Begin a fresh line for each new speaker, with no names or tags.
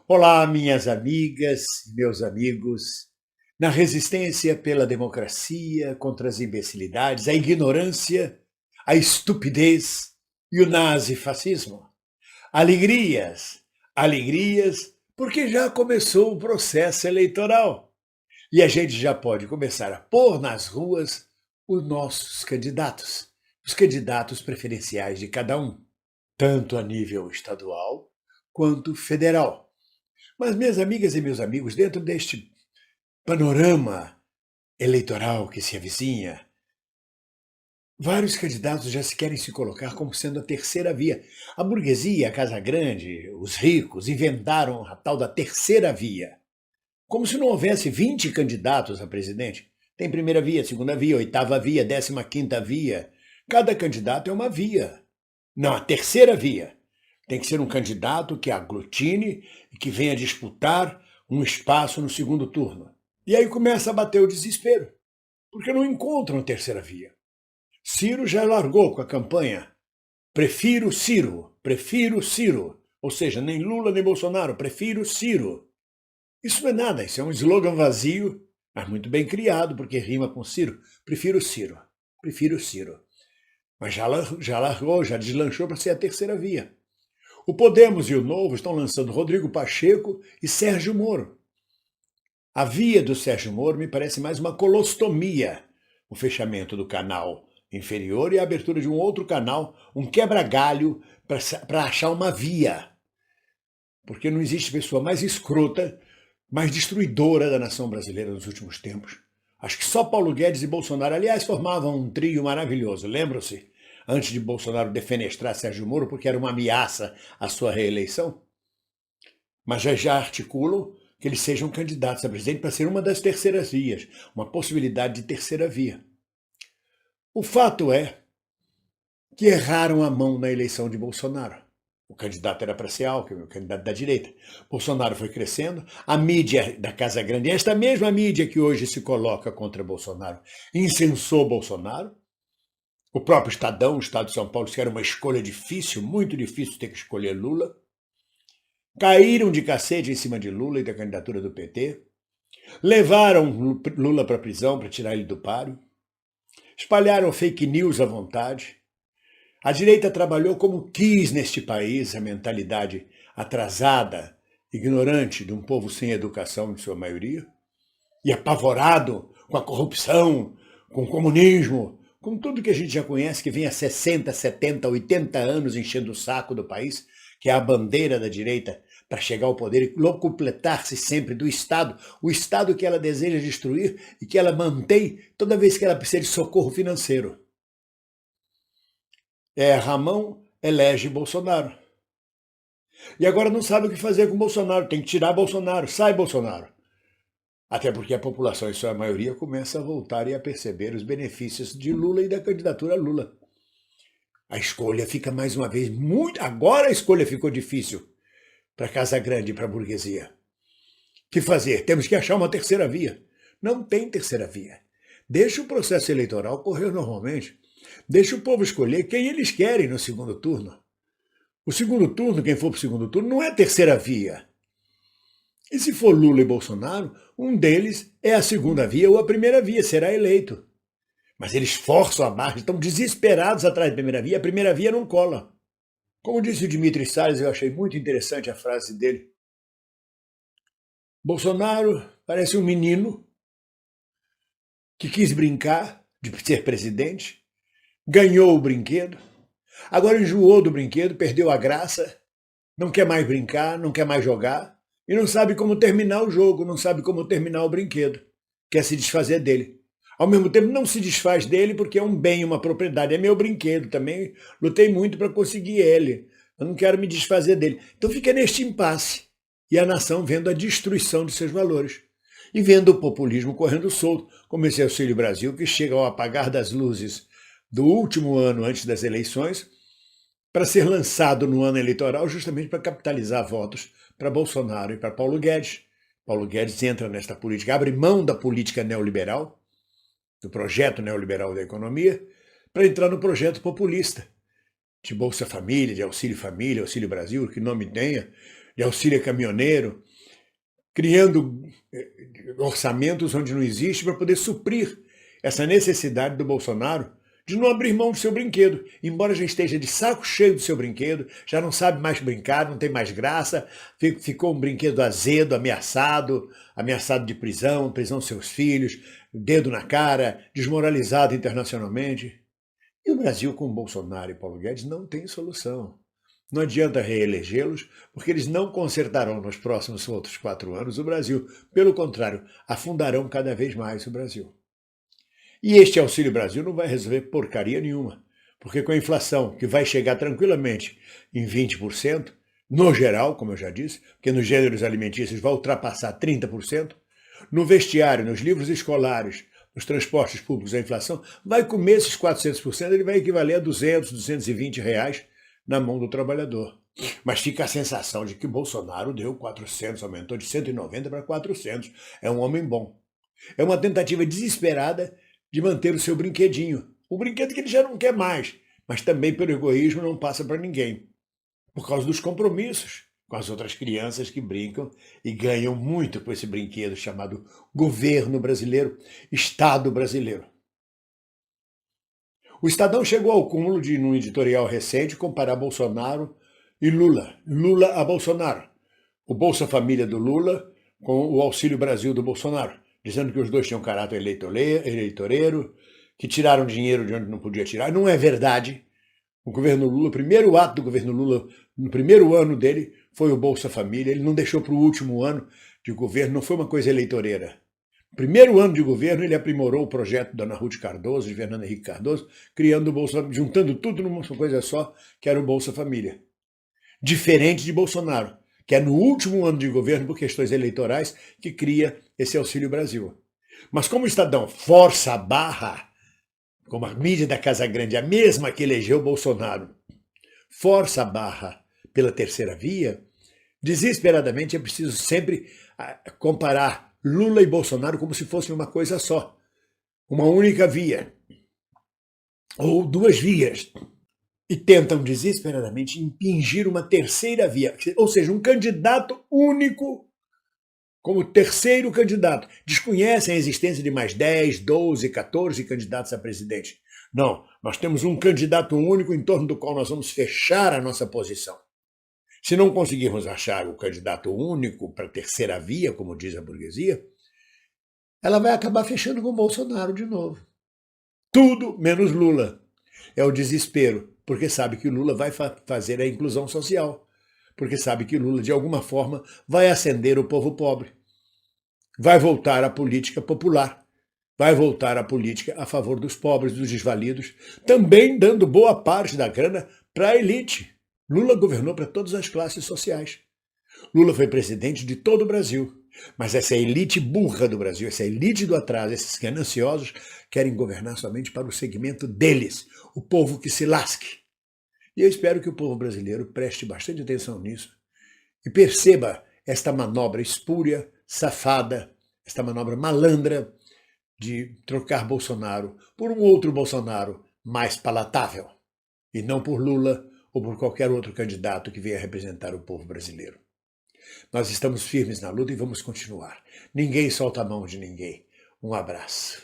Olá, minhas amigas, meus amigos. Na resistência pela democracia contra as imbecilidades, a ignorância, a estupidez e o nazifascismo. Alegrias, alegrias, porque já começou o processo eleitoral. E a gente já pode começar a pôr nas ruas os nossos candidatos, os candidatos preferenciais de cada um, tanto a nível estadual quanto federal. Mas, minhas amigas e meus amigos, dentro deste panorama eleitoral que se avizinha, vários candidatos já se querem se colocar como sendo a terceira via. A burguesia, a Casa Grande, os ricos inventaram a tal da terceira via. Como se não houvesse 20 candidatos a presidente. Tem primeira via, segunda via, oitava via, 15ª via. Cada candidato é uma via. Não, a terceira via. Tem que ser um candidato que aglutine e que venha disputar um espaço no segundo turno. E aí começa a bater o desespero, porque não encontram terceira via. Ciro já largou com a campanha prefiro Ciro, ou seja, nem Lula nem Bolsonaro, prefiro Ciro. Isso não é nada, isso é um slogan vazio, mas muito bem criado, porque rima com Ciro. Prefiro Ciro. Mas já largou, já deslanchou para ser a terceira via. O Podemos e o Novo estão lançando Rodrigo Pacheco e Sérgio Moro. A via do Sérgio Moro me parece mais uma colostomia, o fechamento do canal inferior e a abertura de um outro canal, um quebra-galho para achar uma via. Porque não existe pessoa mais escrota, mais destruidora da nação brasileira nos últimos tempos. Acho que só Paulo Guedes e Bolsonaro, aliás, formavam um trio maravilhoso, lembram-se? Antes de Bolsonaro defenestrar Sérgio Moro, porque era uma ameaça à sua reeleição. Mas já articulam que eles sejam candidatos a presidente para ser uma das terceiras vias, uma possibilidade de terceira via. O fato é que erraram a mão na eleição de Bolsonaro. O candidato era para ser Alckmin, o candidato da direita. Bolsonaro foi crescendo, a mídia da Casa Grande, esta mesma mídia que hoje se coloca contra Bolsonaro, incensou Bolsonaro. O próprio Estadão, o Estado de São Paulo, disse que era uma escolha difícil, muito difícil ter que escolher Lula. Caíram de cacete em cima de Lula e da candidatura do PT. Levaram Lula para a prisão para tirar ele do páreo. Espalharam fake news à vontade. A direita trabalhou como quis neste país, a mentalidade atrasada, ignorante de um povo sem educação, em sua maioria, e apavorado com a corrupção, com o comunismo, com tudo que a gente já conhece, que vem há 60, 70, 80 anos enchendo o saco do país, que é a bandeira da direita para chegar ao poder e locupletar-se sempre do Estado, o Estado que ela deseja destruir e que ela mantém toda vez que ela precisa de socorro financeiro. Ramão elege Bolsonaro. E agora não sabe o que fazer com Bolsonaro, tem que tirar Bolsonaro, sai Bolsonaro. Até porque a população, em sua maioria, começa a voltar e a perceber os benefícios de Lula e da candidatura a Lula. A escolha fica mais uma vez muito... Agora a escolha ficou difícil para a Casa Grande e para a burguesia. O que fazer? Temos que achar uma terceira via. Não tem terceira via. Deixa o processo eleitoral correr normalmente. Deixa o povo escolher quem eles querem no segundo turno. O segundo turno, quem for para o segundo turno, não é terceira via. E se for Lula e Bolsonaro, um deles é a segunda via ou a primeira via, será eleito. Mas eles forçam a barra, estão desesperados atrás da primeira via, a primeira via não cola. Como disse o Dimitri Salles, eu achei muito interessante a frase dele. Bolsonaro parece um menino que quis brincar de ser presidente, ganhou o brinquedo, agora enjoou do brinquedo, perdeu a graça, não quer mais brincar, não quer mais jogar e não sabe como terminar o jogo, não sabe como terminar o brinquedo, quer se desfazer dele. Ao mesmo tempo não se desfaz dele porque é um bem, uma propriedade, é meu brinquedo também, lutei muito para conseguir ele, eu não quero me desfazer dele. Então fica neste impasse e a nação vendo a destruição de seus valores e vendo o populismo correndo solto, como esse Auxílio Brasil que chega ao apagar das luzes do último ano antes das eleições, para ser lançado no ano eleitoral justamente para capitalizar votos para Bolsonaro e para Paulo Guedes. Paulo Guedes entra nesta política, abre mão da política neoliberal, do projeto neoliberal da economia, para entrar no projeto populista, de Bolsa Família, de Auxílio Família, Auxílio Brasil, que nome tenha, de auxílio caminhoneiro, criando orçamentos onde não existe para poder suprir essa necessidade do Bolsonaro de não abrir mão do seu brinquedo. Embora já esteja de saco cheio do seu brinquedo, já não sabe mais brincar, não tem mais graça, ficou um brinquedo azedo, ameaçado de prisão dos seus filhos, dedo na cara, desmoralizado internacionalmente. E o Brasil com Bolsonaro e Paulo Guedes não tem solução. Não adianta reelegê-los, porque eles não consertarão nos próximos outros 4 anos o Brasil. Pelo contrário, afundarão cada vez mais o Brasil. E este Auxílio Brasil não vai resolver porcaria nenhuma, porque com a inflação, que vai chegar tranquilamente em 20%, no geral, como eu já disse, porque nos gêneros alimentícios vai ultrapassar 30%, no vestiário, nos livros escolares, nos transportes públicos, a inflação vai comer esses 400%, ele vai equivaler a 200, 220 reais na mão do trabalhador. Mas fica a sensação de que Bolsonaro deu 400, aumentou de 190 para 400. É um homem bom. É uma tentativa desesperada de manter o seu brinquedinho. Um brinquedo que ele já não quer mais, mas também pelo egoísmo não passa para ninguém. Por causa dos compromissos com as outras crianças que brincam e ganham muito com esse brinquedo chamado governo brasileiro, Estado brasileiro. O Estadão chegou ao cúmulo de, num editorial recente, comparar Bolsonaro e Lula. Lula a Bolsonaro. O Bolsa Família do Lula com o Auxílio Brasil do Bolsonaro, dizendo que os dois tinham caráter eleitoreiro, que tiraram dinheiro de onde não podia tirar. Não é verdade. O governo Lula, o primeiro ato do governo Lula, no primeiro ano dele, foi o Bolsa Família. Ele não deixou para o último ano de governo, não foi uma coisa eleitoreira. No primeiro ano de governo, ele aprimorou o projeto da Ana Ruth Cardoso, de Fernando Henrique Cardoso, criando o Bolsa Família, juntando tudo numa coisa só, que era o Bolsa Família. Diferente de Bolsonaro, que é no último ano de governo, por questões eleitorais, que cria esse Auxílio Brasil. Mas como o Estadão força a barra, como a mídia da Casa Grande, a mesma que elegeu Bolsonaro, força a barra pela terceira via, desesperadamente é preciso sempre comparar Lula e Bolsonaro como se fossem uma coisa só, uma única via, ou duas vias, e tentam desesperadamente impingir uma terceira via, ou seja, um candidato único como terceiro candidato. Desconhecem a existência de mais 10, 12, 14 candidatos a presidente. Não, nós temos um candidato único em torno do qual nós vamos fechar a nossa posição. Se não conseguirmos achar o candidato único para a terceira via, como diz a burguesia, ela vai acabar fechando com o Bolsonaro de novo. Tudo menos Lula. É o desespero, porque sabe que o Lula vai fazer a inclusão social, porque sabe que o Lula, de alguma forma, vai ascender o povo pobre, vai voltar à política popular, vai voltar à política a favor dos pobres, dos desvalidos, também dando boa parte da grana para a elite. Lula governou para todas as classes sociais. Lula foi presidente de todo o Brasil. Mas essa elite burra do Brasil, essa elite do atraso, esses gananciosos, querem governar somente para o segmento deles, o povo que se lasque. E eu espero que o povo brasileiro preste bastante atenção nisso e perceba esta manobra espúria, safada, esta manobra malandra de trocar Bolsonaro por um outro Bolsonaro mais palatável, e não por Lula ou por qualquer outro candidato que venha representar o povo brasileiro. Nós estamos firmes na luta e vamos continuar. Ninguém solta a mão de ninguém. Um abraço.